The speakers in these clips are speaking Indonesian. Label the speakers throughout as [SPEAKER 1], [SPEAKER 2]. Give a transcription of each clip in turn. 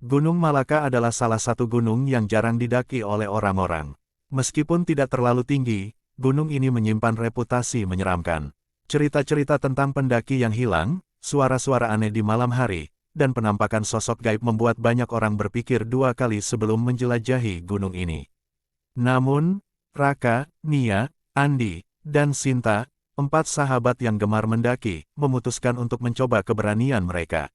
[SPEAKER 1] Gunung Malaka adalah salah satu gunung yang jarang didaki oleh orang-orang. Meskipun tidak terlalu tinggi, gunung ini menyimpan reputasi menyeramkan. Cerita-cerita tentang pendaki yang hilang, suara-suara aneh di malam hari, dan penampakan sosok gaib membuat banyak orang berpikir dua kali sebelum menjelajahi gunung ini. Namun, Raka, Nia, Andi, dan Sinta, 4 sahabat yang gemar mendaki, memutuskan untuk mencoba keberanian mereka.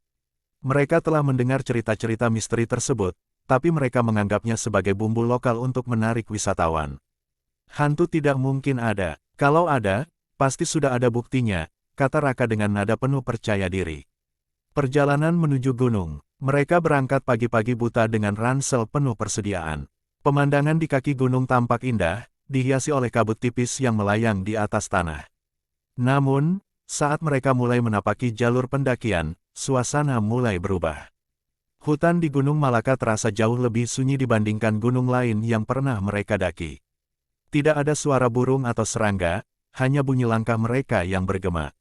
[SPEAKER 1] Mereka telah mendengar cerita-cerita misteri tersebut, tapi mereka menganggapnya sebagai bumbu lokal untuk menarik wisatawan. Hantu tidak mungkin ada. Kalau ada, pasti sudah ada buktinya, kata Raka dengan nada penuh percaya diri. Perjalanan menuju gunung. Mereka berangkat pagi-pagi buta dengan ransel penuh persediaan. Pemandangan di kaki gunung tampak indah, dihiasi oleh kabut tipis yang melayang di atas tanah. Namun, saat mereka mulai menapaki jalur pendakian, suasana mulai berubah. Hutan di Gunung Malaka terasa jauh lebih sunyi dibandingkan gunung lain yang pernah mereka daki. Tidak ada suara burung atau serangga, hanya bunyi langkah mereka yang bergema.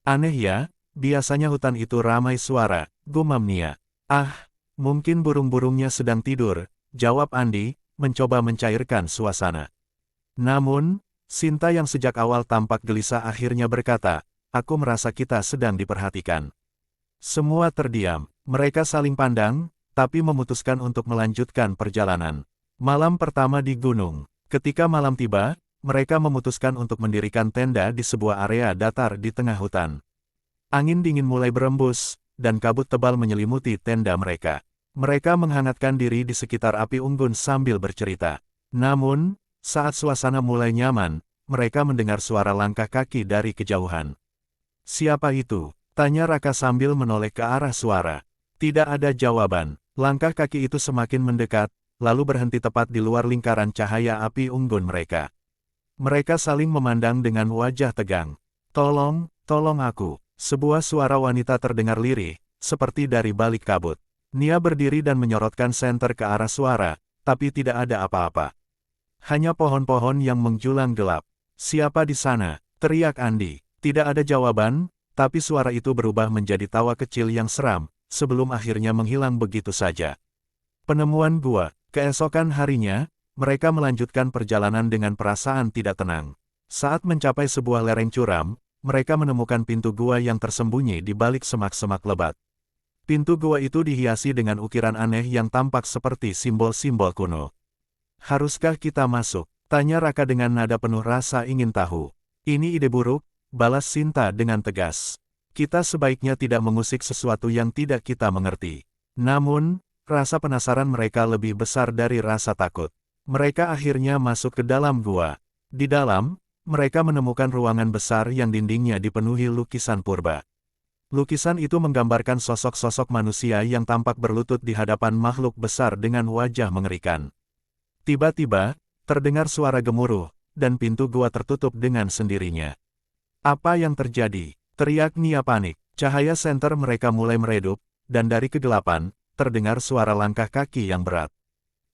[SPEAKER 1] Aneh ya, biasanya hutan itu ramai suara, gumam Nia. Ah, mungkin burung-burungnya sedang tidur, jawab Andi, mencoba mencairkan suasana. Namun, Sinta yang sejak awal tampak gelisah akhirnya berkata, aku merasa kita sedang diperhatikan. Semua terdiam, mereka saling pandang, tapi memutuskan untuk melanjutkan perjalanan. Malam pertama di gunung. Ketika malam tiba, mereka memutuskan untuk mendirikan tenda di sebuah area datar di tengah hutan. Angin dingin mulai berembus, dan kabut tebal menyelimuti tenda mereka. Mereka menghangatkan diri di sekitar api unggun sambil bercerita. Namun, saat suasana mulai nyaman, mereka mendengar suara langkah kaki dari kejauhan. Siapa itu? Tanya Raka sambil menoleh ke arah suara. Tidak ada jawaban. Langkah kaki itu semakin mendekat, lalu berhenti tepat di luar lingkaran cahaya api unggun mereka. Mereka saling memandang dengan wajah tegang. Tolong, tolong aku. Sebuah suara wanita terdengar lirih, seperti dari balik kabut. Nia berdiri dan menyorotkan senter ke arah suara, tapi tidak ada apa-apa. Hanya pohon-pohon yang menjulang gelap. Siapa di sana? Teriak Andi. Tidak ada jawaban, tapi suara itu berubah menjadi tawa kecil yang seram, sebelum akhirnya menghilang begitu saja. Penemuan gua. Keesokan harinya, mereka melanjutkan perjalanan dengan perasaan tidak tenang. Saat mencapai sebuah lereng curam, mereka menemukan pintu gua yang tersembunyi di balik semak-semak lebat. Pintu gua itu dihiasi dengan ukiran aneh yang tampak seperti simbol-simbol kuno. Haruskah kita masuk? Tanya Raka dengan nada penuh rasa ingin tahu. Ini ide buruk, balas Sinta dengan tegas. Kita sebaiknya tidak mengusik sesuatu yang tidak kita mengerti. Namun, rasa penasaran mereka lebih besar dari rasa takut. Mereka akhirnya masuk ke dalam gua. Di dalam, mereka menemukan ruangan besar yang dindingnya dipenuhi lukisan purba. Lukisan itu menggambarkan sosok-sosok manusia yang tampak berlutut di hadapan makhluk besar dengan wajah mengerikan. Tiba-tiba, terdengar suara gemuruh, dan pintu gua tertutup dengan sendirinya. Apa yang terjadi? Teriak Nia panik. Cahaya senter mereka mulai meredup, dan dari kegelapan, terdengar suara langkah kaki yang berat.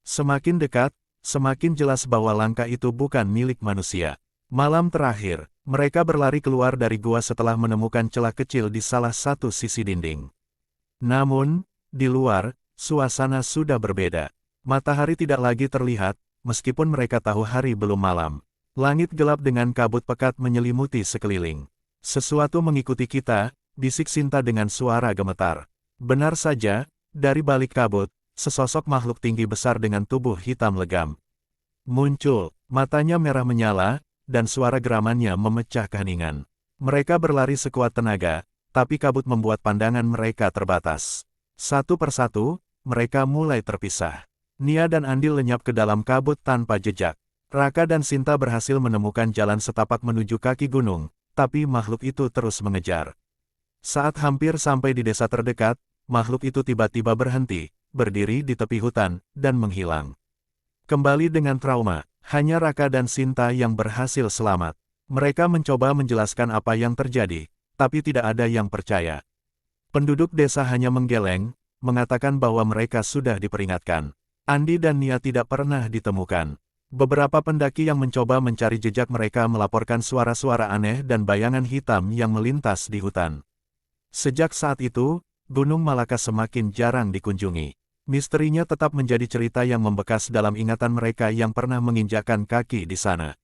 [SPEAKER 1] Semakin dekat, semakin jelas bahwa langkah itu bukan milik manusia. Malam terakhir, mereka berlari keluar dari gua setelah menemukan celah kecil di salah satu sisi dinding. Namun, di luar, suasana sudah berbeda. Matahari tidak lagi terlihat, meskipun mereka tahu hari belum malam. Langit gelap dengan kabut pekat menyelimuti sekeliling. Sesuatu mengikuti kita, bisik Sinta dengan suara gemetar. Benar saja, dari balik kabut, sesosok makhluk tinggi besar dengan tubuh hitam legam muncul, matanya merah menyala, dan suara geramannya memecah keheningan. Mereka berlari sekuat tenaga, tapi kabut membuat pandangan mereka terbatas. Satu persatu, mereka mulai terpisah. Nia dan Andi lenyap ke dalam kabut tanpa jejak. Raka dan Sinta berhasil menemukan jalan setapak menuju kaki gunung, tapi makhluk itu terus mengejar. Saat hampir sampai di desa terdekat, makhluk itu tiba-tiba berhenti, berdiri di tepi hutan, dan menghilang. Kembali dengan trauma, hanya Raka dan Sinta yang berhasil selamat. Mereka mencoba menjelaskan apa yang terjadi, tapi tidak ada yang percaya. Penduduk desa hanya menggeleng, mengatakan bahwa mereka sudah diperingatkan. Andi dan Nia tidak pernah ditemukan. Beberapa pendaki yang mencoba mencari jejak mereka melaporkan suara-suara aneh dan bayangan hitam yang melintas di hutan. Sejak saat itu, Gunung Malaka semakin jarang dikunjungi. Misterinya tetap menjadi cerita yang membekas dalam ingatan mereka yang pernah menginjakkan kaki di sana.